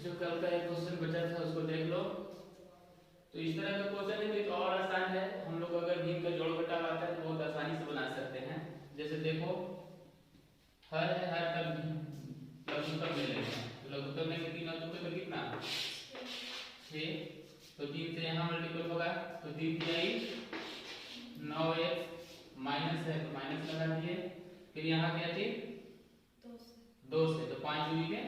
जो कल का एक क्वेश्चन बचा था उसको देख लो। तो इस तरह का क्वेश्चन है तो और आसान है, हम लोग अगर भिन्न का जोड़ घटाव आता है तो बहुत आसानी से बना सकते हैं। जैसे देखो हर है, हर का लघुत्तम ले लेते हैं। तो लघुत्तम में से 3 और 2 का कितना 6, तो 3 से यहाँ मल्टीपल होगा तो 3 जाई 9x माइनस है तो माइनस लगा दिए। फिर यहाँ क्या थी 2 से तो 5 दूनी के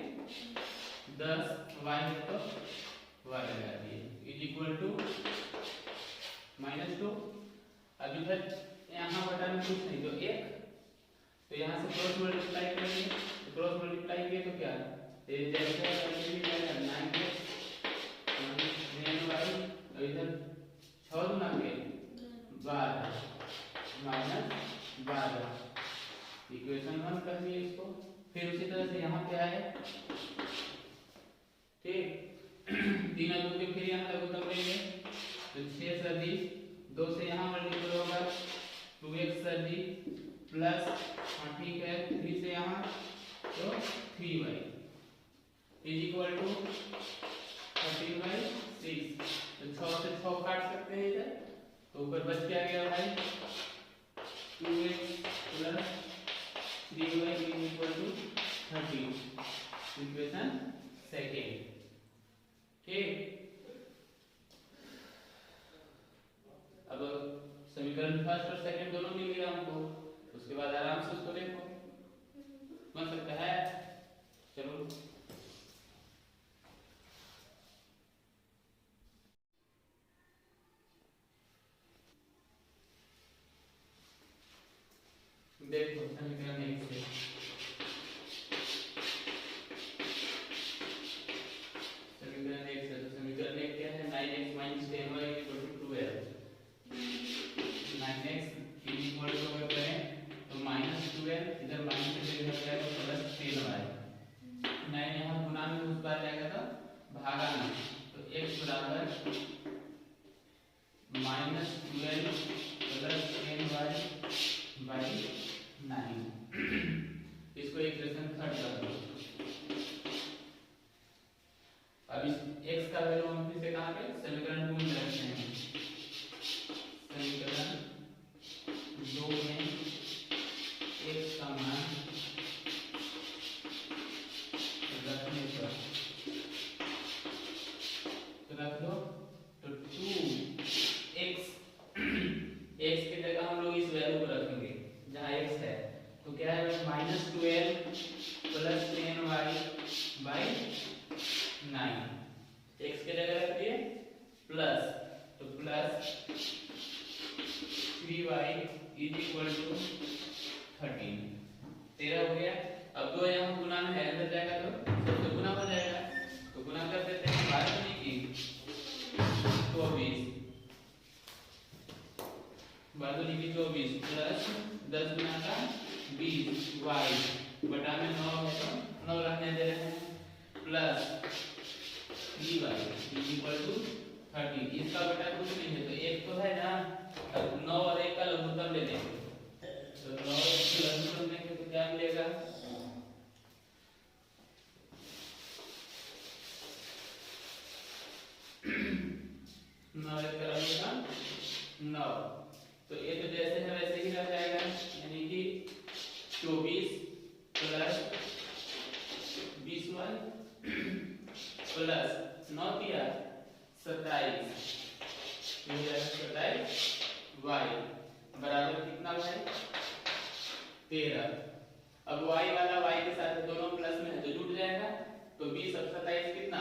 10, y है तो y लगा दिए इज इक्वल टू -2। अब इधर यहाँ बटा में कुछ नहीं तो 1, तो यहाँ से क्रॉस मल्टीप्लाई करेंगे तो क्रॉस मल्टीप्लाई किए तो क्या जैसे 9x और इधर 6 गुना के 12 -12 इक्वेशन 1 कर दिए इसको। फिर उसी तरह से यहाँ क्या है ठीक 3 और 2 के फिर यहाँ लघुत्तम लेंगे तो 6 सर्दी 2 से यहाँ मल्टीपल होगा 2x सर्दी प्लस ठीक है 3 से यहाँ तो 3y इज इक्वल टू 13/6। तो 6 से 6 काट सकते हैं इधर तो ऊपर बच क्या गया भाई 2x plus 3y is equal to 13 equation second. ठीक अब समीकरण फर्स्ट और सेकंड दोनों मिल गया हमको, उसके बाद आराम से उसको देखो बन सकता है। चलो देखो समीकरण 1 से समीकरण 1 से तो समीकरण 1 क्या है 9x - 10y = 12। 9x is equal to अगर करें तो -12 इधर माइनस से डिवाइड हो जाएगा तो प्लस 10y 9 यहाँ गुणा में उस बार जाएगा तो भागा में तो x बराबर -12 प्लस 10y/9 इसको इक्वेशन थर्ड कर दो। अब इस x का वैल्यू हम फिर से कहां पे समीकरण 2 में रखते हैं। समीकरण 2 में x का मान रखने पर तो रख दो तो 2x x की जगह हम लोग इस वैल्यू को रखेंगे जहां x है तो क्या है -12 प्लस 10y/9 x की जगह रख दिए प्लस तो plus 3y is equal to 13 13 हो गया। अब 2 यहाँ गुना में है अंदर जाएगा तो गुना हो जाएगा तो गुना कर देते हैं 12 की 24 12 की 24 प्लस 10 गुना का 20 y बटा में 9 है तो 9 रखने दे रहे हैं plus 3y is equal to 30। इसका बटा कुछ नहीं है तो एक तो है ना, अब 9 और 1 का लघुत्तम ले लेंगे तो 9 का लघुत्तम लेंगे तो क्या मिलेगा 9 1 का लघुत्तम 9 तो ये तो जैसे है वैसे ही रह जाएगा यानी कि 24 प्लस 20y प्लस 9 दिया 27 y बराबर कितना है 13। अब y वाला y के साथ दोनों प्लस में है तो जुड़ जाएगा तो 20 और 27 कितना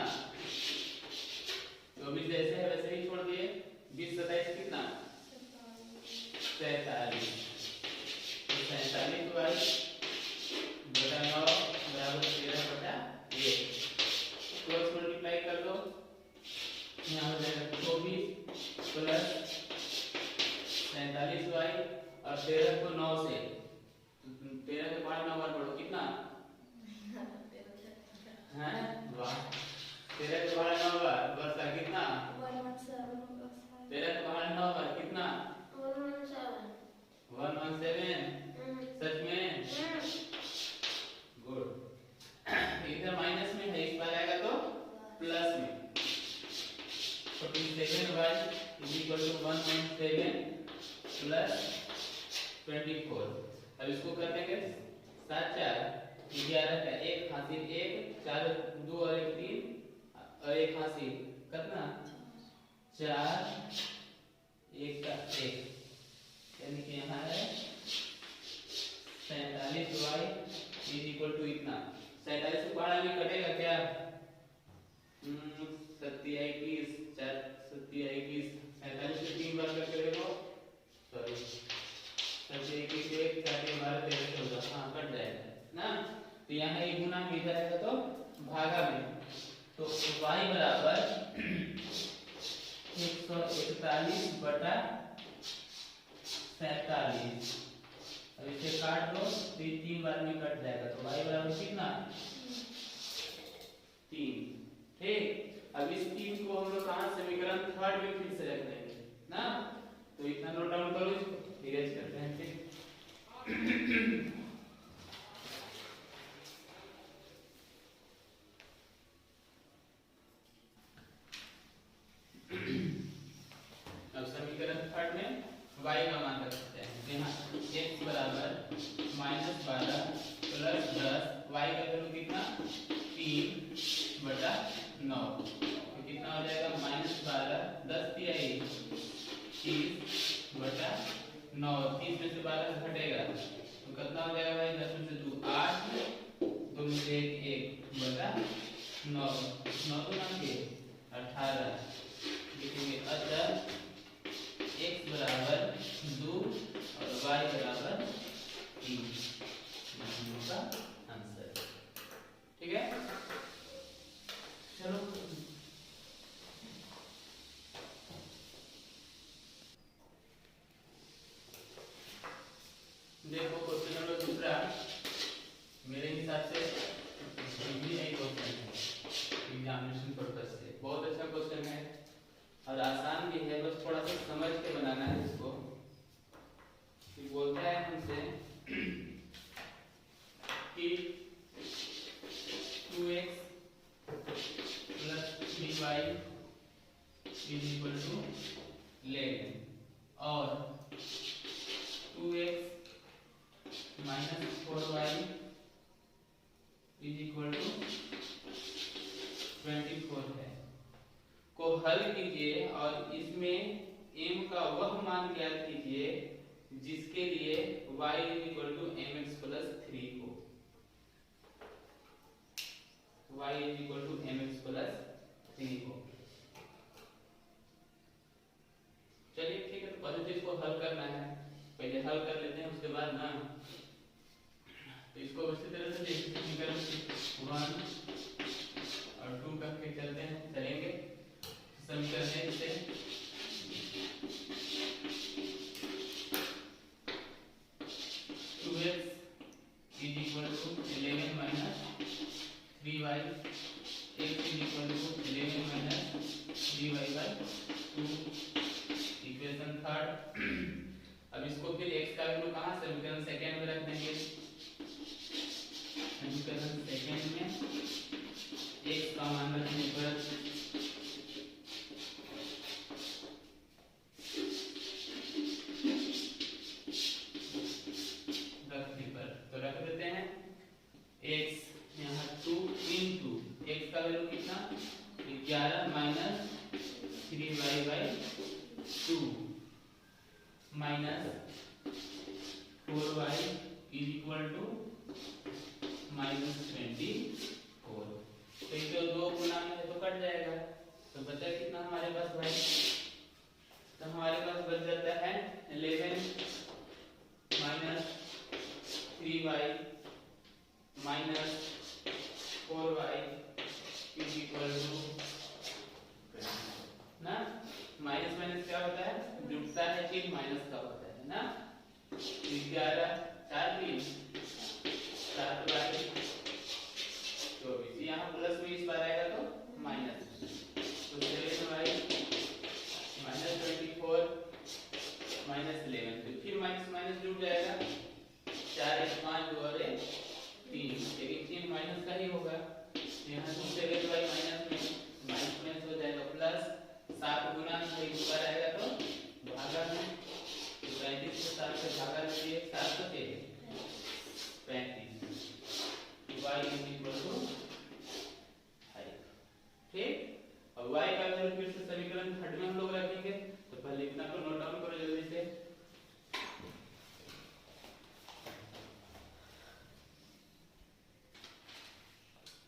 24 जैसे है वैसे ही छोड़ दिए 20 27 कितना 47 तो 47y बटा 9 बराबर 13/1 क्रॉस मल्टीप्लाई कर दो यहाँ हो जाएगा 24 प्लस 47y और 13 को 9 से 13 के 5 9 बार पढ़ो कितना है वाह 13 के 5 9 बार बस कितना 13 के 5 9 बार कितना 117 सच में गुड। इधर माइनस में है इस बार आएगा तो इसको कर देंगे 7 4 11 का 1 हासिल 1 4 2 और 1 3 और 1 हासिल कितना 4 1 का 1 यानी कि यहाँ है 47y इज इक्वल टू इतना 47 से पहाड़ा में कटेगा क्या 27 4 27 47 से 3 बार करके देखो सॉरी 27 1 4 12 13 14 हाँ कट जाएगा ना। तो यहाँ ये गुना में इधर आएगा तो भागा में तो y बराबर 141 बटा 47 अब इसे काट लो तो ये 3 बार में कट जाएगा तो y बराबर कितना 3। ठीक अब इस 3 को हम लोग कहाँ समीकरण थर्ड में फिर से रख देंगे ना। तो इतना नोट डाउन करो इसको इरेज करते हैं फिर अब समीकरण थर्ड में y का मान रख सकते हैं यहाँ x बराबर -12 प्लस 10 y का वैल्यू कितना 3 बटा 9 तो कितना हो जाएगा -12 10 दिया 30 बटा 9 30 में से 12 घटेगा तो कितना हो जाएगा भाई 10 में से 2 8 2 में से 1 बटा 9 9 तो ना के 18 लिखेंगे अतः x बराबर 2 और y बराबर 3 का आंसर। ठीक है चलो देखो क्वेश्चन नंबर दूसरा मेरे हिसाब से इजी नहीं क्वेश्चन है एग्जामिनेशन पर्पस से बहुत अच्छा क्वेश्चन है और आसान भी है बस थोड़ा सा समझ के बनाना है इसको। बोलता है हमसे कि 2x + 3y is equal to 11 और 2x - 4y is equal to 24 है को हल कीजिए और इसमें m का वह मान ज्ञात कीजिए जिसके लिए y = mx + 3 हो y = mx + 3 हो। चलिए ठीक है तो पहले तो इसको हल करना है पहले हल कर लेते हैं उसके बाद ना तो इसको उसी तरह से समीकरण 1 और 2 करके चलते हैं चलेंगे समीकरण से 2x = 11 - 3y x = 11 - 3y/2 equation third. अब इसको फिर x का वैल्यू कहाँ समीकरण सेकंड में रख देंगे समीकरण सेकंड में x का मान रखने पर रख देते हैं x यहाँ 2 into x का वैल्यू कितना 11 - 3y/2 -4y is equal to -24 तो ये जो दो गुना में है तो कट जाएगा तो बचा कितना हमारे पास भाई तो हमारे पास बच जाता है 11 - 3y - 4y is equal to ना माइनस माइनस क्या होता है जुड़ता है फिर माइनस का होता है ना 11 4 3 7 24 यहाँ प्लस में इस बार आएगा तो माइनस तो चलिए हमारे -24 -11 तो फिर माइनस माइनस जुड़ जाएगा 4 1 5 2 और 1 3 लेकिन 3 माइनस का ही होगा यहाँ दूसरे के भाई माइनस में हो जाएगा प्लस 7 गुना एक बार आएगा तो भागा में तो 35 को 7 से भागा दीजिए 7 तो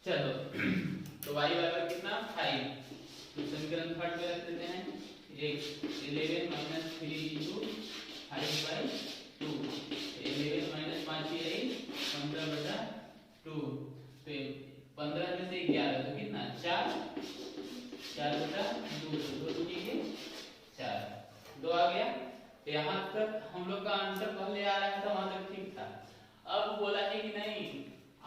चलो तो y बराबर कितना 5, तो समीकरण थर्ड में रख देते हैं 11 माइनस 3 इंटू 5/2, 11 माइनस 5 ये रही 15/2, तो 15 में से 11 तो कितना 4, 4/2, 2 2 के 4, 2 आ गया। तो यहाँ तक हम लोग का आंसर पहले आ रहा था, वहां तक ठीक था। अब बोला है कि नहीं,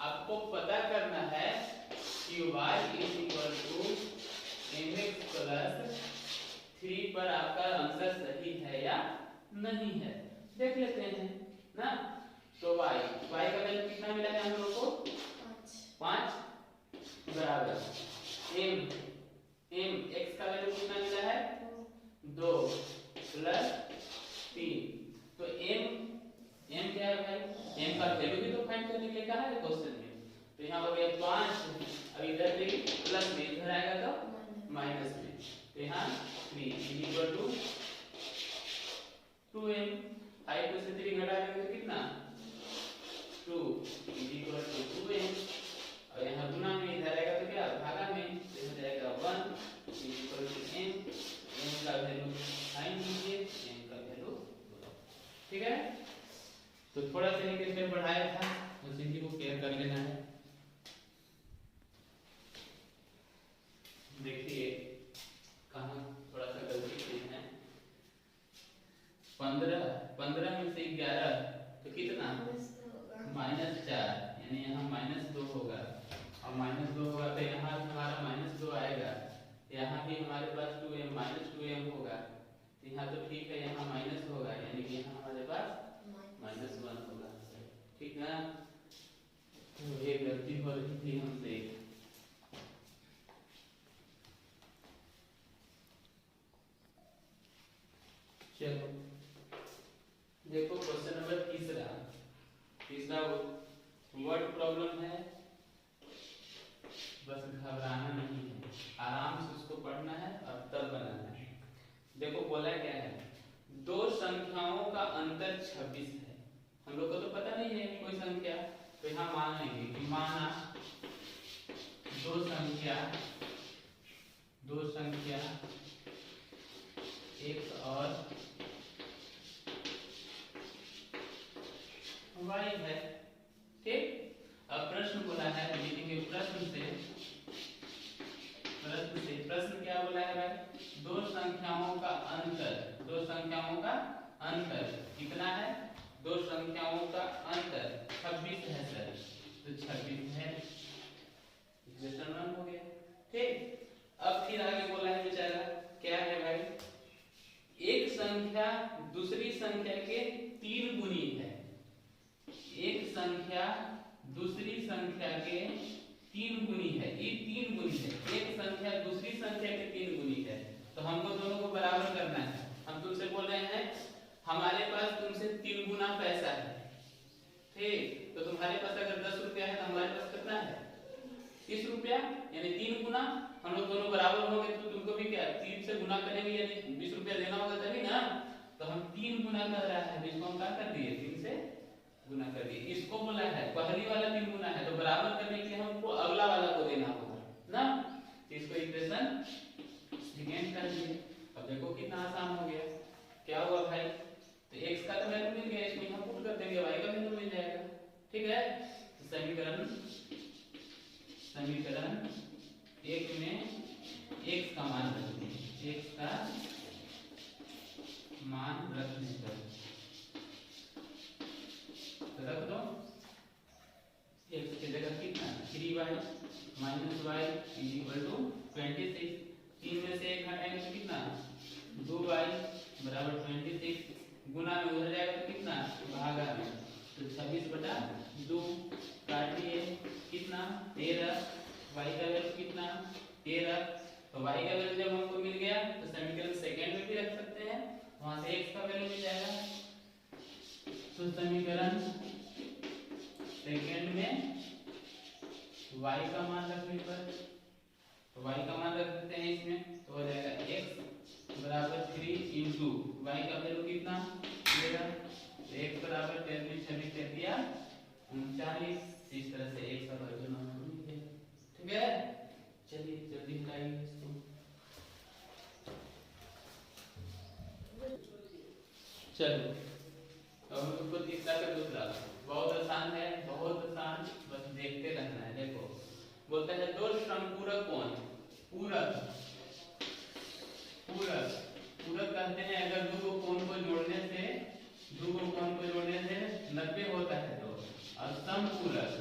आपको पता करना है कि y is equal to mx plus 3 पर आपका आंसर सही है या नहीं है, देख लेते हैं ना। तो y का वैल्यू कितना मिला है हम लोग को 5 बराबर m x का वैल्यू कितना मिला है 2 प्लस 3, तो m क्या है भाई, m का वैल्यू भी तो फाइंड करने के लिए कहा है क्वेश्चन में। तो यहाँ हो गया 5, अब इधर देखिए प्लस में, इधर आएगा तो माइनस में, तो यहाँ 3 इक्वल टू 2m, 5 में से 3 घटा देंगे तो कितना 2 इक्वल टू 2m, और यहाँ गुना में इधर आएगा तो क्या भागा में, तो इधर जाएगा 1 इक्वल टू m का वैल्यू फाइंड कीजिए, m का वैल्यू, ठीक है। तो थोड़ा सा एक स्टेप बढ़ाया था, उस चीज को क्लियर कर लेना है। देखिए कहाँ थोड़ा सा गलती की है, 15 में से 11 तो कितना -4, यानी यहाँ -2 होगा, और -2 होगा तो यहाँ हमारा -2 आएगा, यहाँ भी हमारे पास 2m -2m होगा, तो यहाँ तो ठीक है, यहाँ माइनस होगा, यानी कि यहाँ हमारे पास -1 होगा, ठीक है। तो ये गलती हो रही थी हमसे। चलो देखो क्वेश्चन नंबर तीसरा वर्ड प्रॉब्लम है, बस घबराना नहीं है, आराम से उसको पढ़ना है और तब बनाना है। देखो बोला क्या है, दो संख्याओं का अंतर 26 है, हम लोग को तो पता नहीं है कोई संख्या, तो यहाँ मान लेंगे कि माना दो संख्या x और y है, ठीक। अब प्रश्न बोला है, लिखेंगे प्रश्न क्या बोला है भाई, दो संख्याओं का अंतर कितना है, दो संख्याओं का अंतर 26 है सर, तो 26 है, इक्वेशन 1 हो गया, ठीक। अब फिर आगे बोला है बेचारा, क्या है भाई, एक संख्या दूसरी संख्या के 3 गुनी है, एक संख्या दूसरी संख्या के 3 गुनी है, ये 3 गुनी है, एक संख्या दूसरी संख्या के 3 गुनी है, तो हमको दोनों को बराबर करना है। हम तुमसे बोल रहे हैं हमारे पास तुमसे 3 गुना पैसा है, ठीक, तो तुम्हारे पास अगर 10 रुपया है तो हमारे पास कितना है 30 रुपया, यानी 3 गुना, हम लोग दोनों बराबर होंगे तो तुमको भी क्या 3 से गुना करेंगे, यानी 20 रुपया देना होगा तभी ना, तो हम 3 गुना कर रहा है, इसको हम क्या कर दिए 3 से गुना कर दिए, इसको बोला है पहली वाला 3 गुना है, तो बराबर करने के लिए हमको अगला वाला को देना होगा ना, इसको इक्वेशन सेकंड कर दिए। अब देखो कितना आसान हो गया, क्या हुआ भाई, तो x का तो वैल्यू मिल गया, इसमें हम पुट कर देंगे y का वैल्यू मिल जाएगा, ठीक है। तो समीकरण 1 में x का मान रखते हैं, x का मान रखने पर रख दो, x की जगह कितना 3y minus y is equal to 26, 3 में से 1 घटाएंगे तो कितना 2y बराबर 26, गुना में उधर जाएगा तो कितना भागा में, तो 26/2 काटिए कितना 13, y का वैल्यू कितना 13, तो y का वैल्यू जब हमको मिल गया तो समीकरण सेकंड में भी रख सकते हैं, वहां से x का वैल्यू मिल जाएगा, तो समीकरण सेकंड में y का मान रखने पर, तो y का मान रख देते हैं इसमें, तो हो जाएगा x बराबर 3 इंटू y का वैल्यू कितना 13, x बराबर 13 26 कर दिया 39, इस तरह से x का वैल्यू मिल गया, समपूरक।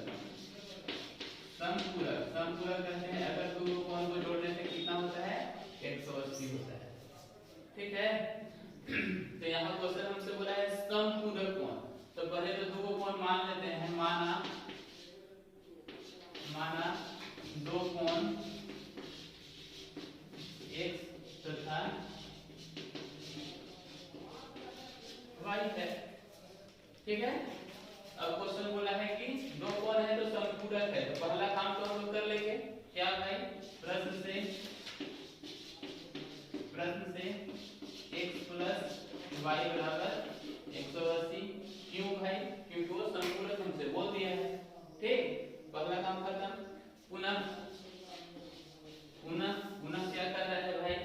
समपूरक कहते हैं अगर दो कोण को जोड़ने से कितना होता है 180 होता है। ठीक है। तो यहाँ क्वेश्चन हमसे बोला है समपूरक कोण। तो पहले तो दो कोण मान लेते हैं। माना दो कोण x तथा y है। ठीक है। अब क्वेश्चन बोला है कि दो कोण है तो समपूरक है। तो पहला काम तो हम लोग कर लेंगे। क्या भाई? प्रश्न से x प्लस y बराबर 180। क्यों भाई? क्योंकि वो समपूरक हमसे बोल दिया है। ठीक। पहला काम खत्म। पुनः क्या कर रहा है भाई?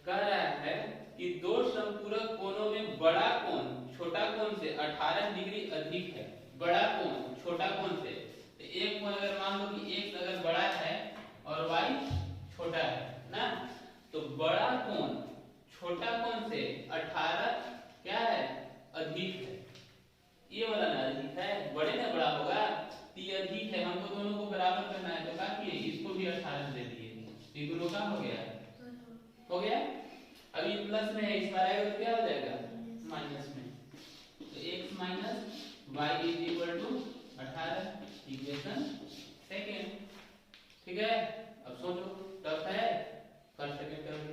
कह रहा है कि दो समपूरक कोणों में बड़ा कोण छोटा कोण से 18 डिग्री अधिक है। बड़ा कोण छोटा कोण से। तो एक कोण अगर मान लो कि x अगर बड़ा है और y छोटा है ना, तो बड़ा कोण छोटा कोण से 18 क्या है? अधिक है। ये वाला ना अधिक है, बड़े ना बड़ा होगा, ये अधिक है। हमको दोनों को बराबर करना है। तो क्या किए? इसको भी 18 दे दिए। ये दोनों का हो गया। अब ये प्लस में है, इस बार आएगा तो क्या हो जाएगा? माइनस में। तो x minus Y is equal to 18। Equation second. ठीक है। अब सोचो टफ है, फर्स्ट सेकंड करना है,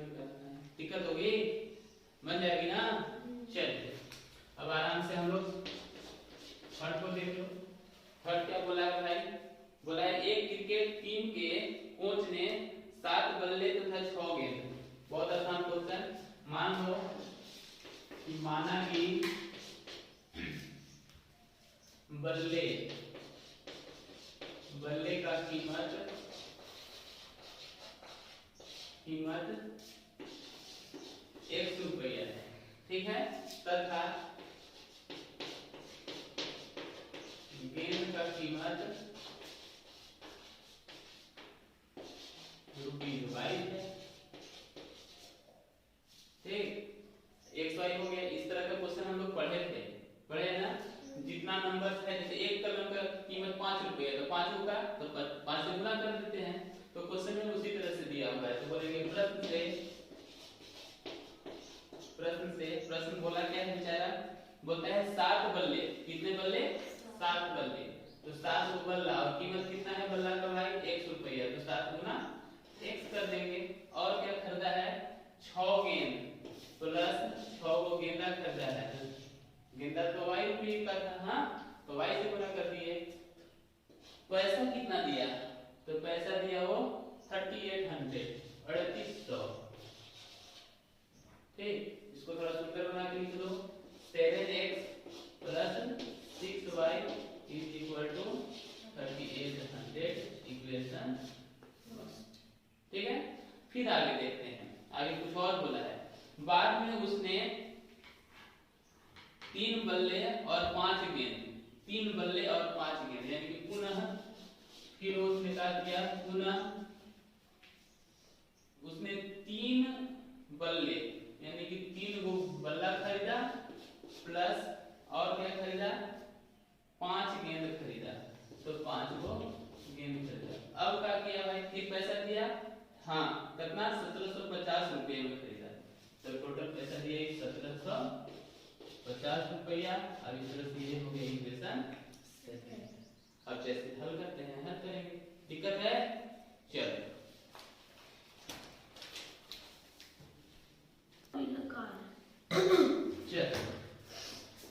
दिक्कत होगी, बन जाएगी ना। चलिए अब आराम से हम लोग थर्ड को देख लो। थर्ड क्या बोला है भाई? बोला है एक क्रिकेट टीम के कोच ने 7 बल्ले तथा 6 गेंद। बहुत आसान क्वेश्चन। मान लो कि माना कि बल्ले का कीमत 100 रुपया है। ठीक है। तथा गेंद का कीमत ₹22 है। ठीक। 100 हो गया। इस तरह का क्वेश्चन हम लोग पढ़े ना। जितना नंबर है, जैसे एक कलम का कीमत 5 रुपये है तो 5 का तो 5 से गुना कर देते हैं। तो क्वेश्चन में उसी तरह से दिया हुआ है। तो बोलेंगे प्रश्न बोला क्या है बेचारा? बोलता है 7 बल्ले। कितने बल्ले? 7 बल्ले। तो 7 बल्ला और कीमत कितना है बल्ला का भाई? 100 रुपया। तो 7 गुना x कर देंगे। और क्या खरीदा है? 6 गेंद प्लस 6 को गेंदा खरीदा है। गेंदा तो y रुपये का था। हाँ, तो y से गुना कर दिए। पैसा कितना दिया? तो पैसा दिया वो 3800 3800। ठीक। इसको थोड़ा सुंदर बना के लिख दो। 7x plus 6y is equal to 3800। Equation. ठीक है। फिर आगे देखते हैं। आगे कुछ और बोला है। बाद में उसने 3 बल्ले और 5 गेंद। 3 बल्ले और 5 गेंद यानी कि पुनः फिर उसने क्या किया? पुनः उसने 3 बल्ले यानी कि 3 गो बल्ला खरीदा प्लस और क्या खरीदा? 5 गेंद खरीदा। तो 5 गो गेंद खरीदा। अब क्या किया भाई? फिर पैसा दिया। हाँ, कितना? 1750 रुपये में खरीदा। तो टोटल पैसा दिया 1750 रुपया। अब इस तरह से ये हो गया इक्वेशन सेकंड। अब जैसे हल करते हैं, हल करेंगे। दिक्कत है? चलो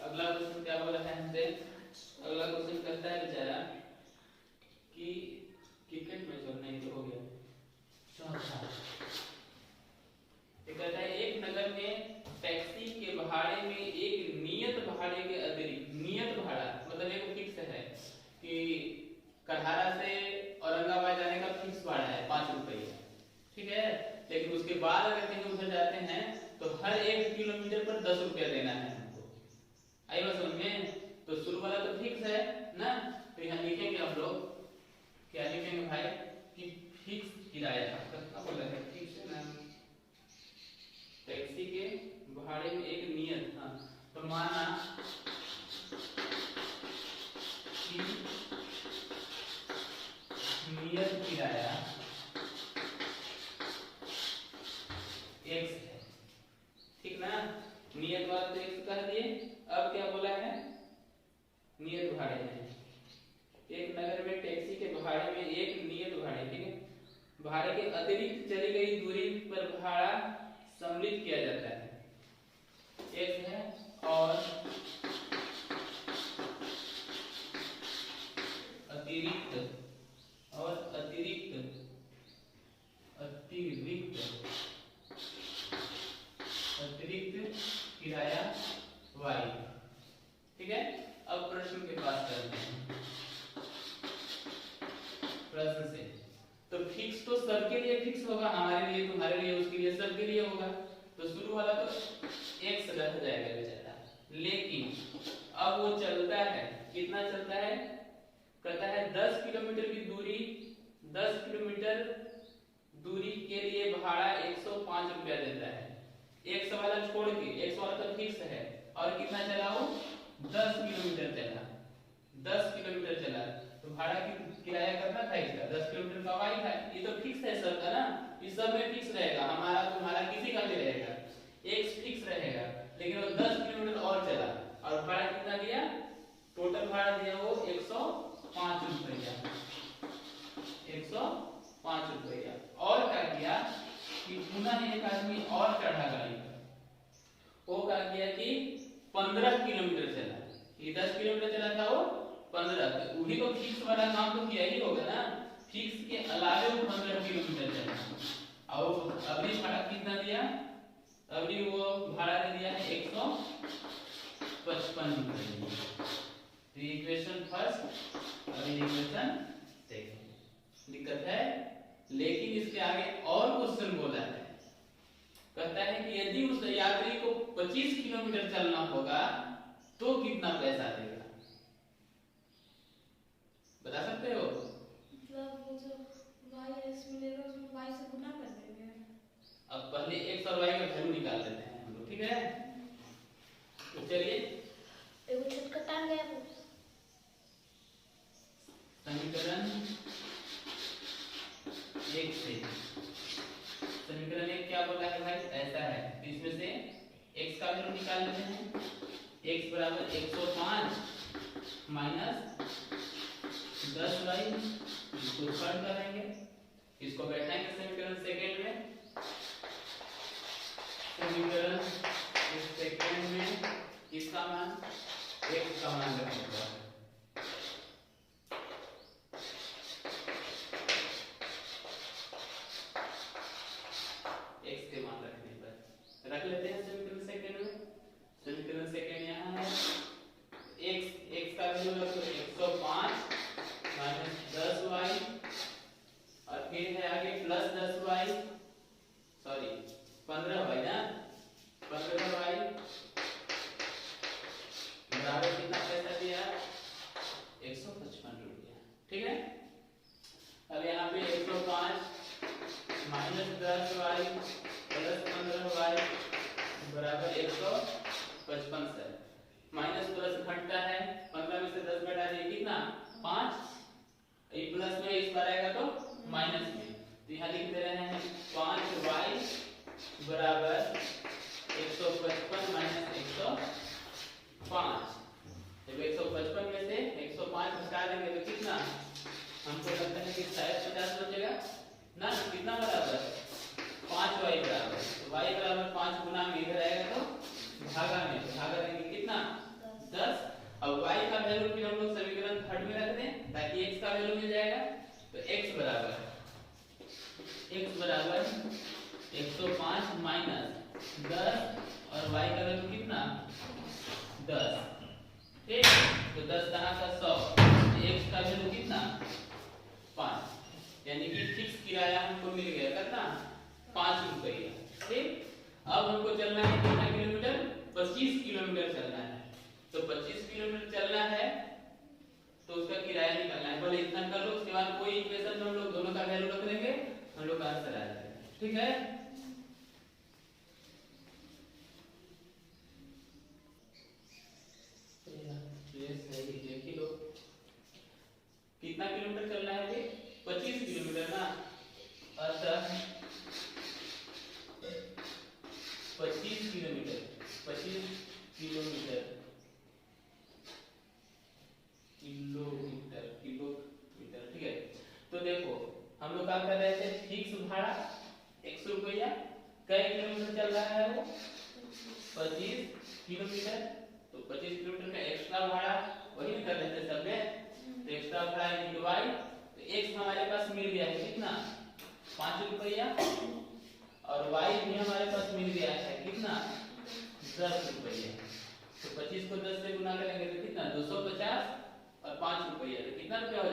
अगला क्वेश्चन क्या बोला है हमसे? अगला क्वेश्चन कहता है बेचारा कि क्रिकेट मैच और नहीं तो हो गया चौथा। कहता है एक नगर में टैक्सी के भाड़े में एक नियत भाड़े के अतिरिक्त, नियत भाड़ा मतलब एक फिक्स है कि कढ़ारा से औरंगाबाद जाने का फिक्स भाड़ा है 5 रुपये। ठीक है। लेकिन उसके बाद अगर कहीं उधर जाते हैं तो हर 1 किलोमीटर पर 10 रुपया देना है हमको। आई बात समझ में? तो शुरू वाला तो फिक्स है ना। तो यहाँ लिखेंगे हम लोग, क्या लिखेंगे भाई? कि फिक्स किराया कितना बोला है? फिक्स है ना। टैक्सी के भाड़े में एक नियत। हाँ, तो माना कि नियत किराया x है, ठीक ना। नियत वाला तो x कह दिए। अब क्या बोला है, नियत भाड़े है। एक नगर में टैक्सी के भाड़े में एक नियत भाड़े, ठीक है, भाड़े के अतिरिक्त चली गई दूरी पर भाड़ा सम्मिलित किया जाता है, x है। और अतिरिक्त किराया y, ठीक है। अब प्रश्न के पास चलते हैं। प्रश्न से तो फिक्स तो सबके लिए फिक्स होगा, हमारे लिए, तुम्हारे लिए, उसके लिए, सबके लिए होगा। तो शुरू वाला तो x रह जाएगा बेचारा, लेकिन अब वो चलता है, कितना चलता है, कहता है 10 किलोमीटर की दूरी, 10 किलोमीटर दूरी के लिए भाड़ा 105 रुपया देता है। x वाला छोड़ के, x वाला तो फिक्स है, और कितना चला वो, 10 किलोमीटर चला, 10 किलोमीटर चला, तो भाड़ा की किराया कितना था इसका, 10 किलोमीटर का y था। ये तो फिक्स है सबका ना, इस सब में फिक्स रहेगा, हमारा तुम्हारा किसी का भी रहेगा, x फिक्स रहेगा। लेकिन वो 10 किलोमीटर और चला, और भाड़ा कितना दिया, टोटल भाड़ा दिया वो 105 रुपया, 105 रुपया। और क्या किया कि पुनः एक आदमी और चढ़ा गाड़ी पर, वो क्या किया कि 15 किलोमीटर चला, ये 10 किलोमीटर चला था, वो 15, तो वही तो फिक्स वाला काम तो किया ही होगा ना, फिक्स के अलावे वो 15 किलोमीटर चला। और अभी भाड़ा कितना दिया, अभी वो भाड़ा दे दिया है 155 रुपये। तो इक्वेशन फर्स्ट और इक्वेशन सेकंड, दिक्कत है। लेकिन इसके आगे और क्वेश्चन बोला है, कहता है कि यदि उस यात्री को 25 किलोमीटर चलना होगा तो कितना पैसा देगा, बता सकते हो? मतलब वो जो y x मिलेगा उसमें y से गुना कर देंगे। अब पहले x और y का वैल्यू निकाल लेते हैं हम लोग, ठीक है। तो चलिए एगो छुटका टान गया वो समीकरण 1 से, समीकरण 1 क्या बोला है भाई, ऐसा है, तो इसमें से x का वैल्यू निकाल लेते हैं। x बराबर 105 माइनस 10y, इसको सॉल्व करेंगे, इसको बैठाएंगे समीकरण सेकंड में। समीकरण सेकंड में किसका मान, x का मान रखेंगे, x के मान रखने पर रख लेते हैं समीकरण सेकंड में। समीकरण सेकंड यहाँ है, x का वैल्यू रखो 105 माइनस 10y, और फिर है आगे प्लस 10y, सॉरी 15y ना, 15y बराबर कितना पैसा दिया, 155 रुपया, ठीक है। अब यहाँ पे 105 माइनस 10y प्लस 15y बराबर 155 से माइनस प्लस घटता है, 15 में से 10 घटा दिए कितना, 5, ये प्लस में इस बार आएगा तो माइनस में, तो यहाँ लिख दे रहे हैं 5y बराबर 155 माइनस 105। जब 155 में से 105 घटा देंगे तो कितना, हमको लगता है कि शायद 50 बचेगा ना, कितना बराबर 5y बराबर, तो y बराबर 5 गुना में इधर आएगा तो भागा में, तो भागा देंगे कितना 10। अब y का वैल्यू फिर हम लोग समीकरण थर्ड में रख दें ताकि x का वैल्यू मिल जाएगा। तो x बराबर 105 माइनस 10 और y का वैल्यू कितना 10, ठीक। तो 10 कहाँ का 100, x का वैल्यू कितना 5, यानी कि फिक्स किराया हमको मिल गया कितना 5 रुपया, ठीक। अब हमको चलना है कितना किलोमीटर, 25 किलोमीटर चलना है। तो 25 किलोमीटर चलना है तो उसका किराया निकालना है, पहले इतना कर लो, उसके बाद कोई इक्वेशन में हम लोग दोनों का वैल्यू रख देंगे, हम लोग का आंसर आ जाएगा, ठीक है। ये सही देख ही लो, कितना किलोमीटर चलना है, 25 किलोमीटर ना, अतः 25 किलोमीटर, 25 किलोमीटर, किलोमीटर, ठीक है। तो देखो हम लोग क्या कर रहे थे, फिक्स भाड़ा 100 रुपया, कई किलोमीटर चल रहा है वो 25 किलोमीटर, तो 25 किलोमीटर का एक्स्ट्रा भाड़ा वही कर रहे थे सब में, तो एक्स्ट्रा भाड़ा इंटू वाई, तो एक्स हमारे पास मिल गया है कितना 5 रुपया, और वाई भी हमारे पास मिल गया है कितना 10 रुपया। तो 25 को 10 से गुना करेंगे तो कितना 250 और 5 रुपया, तो कितना रुपया हो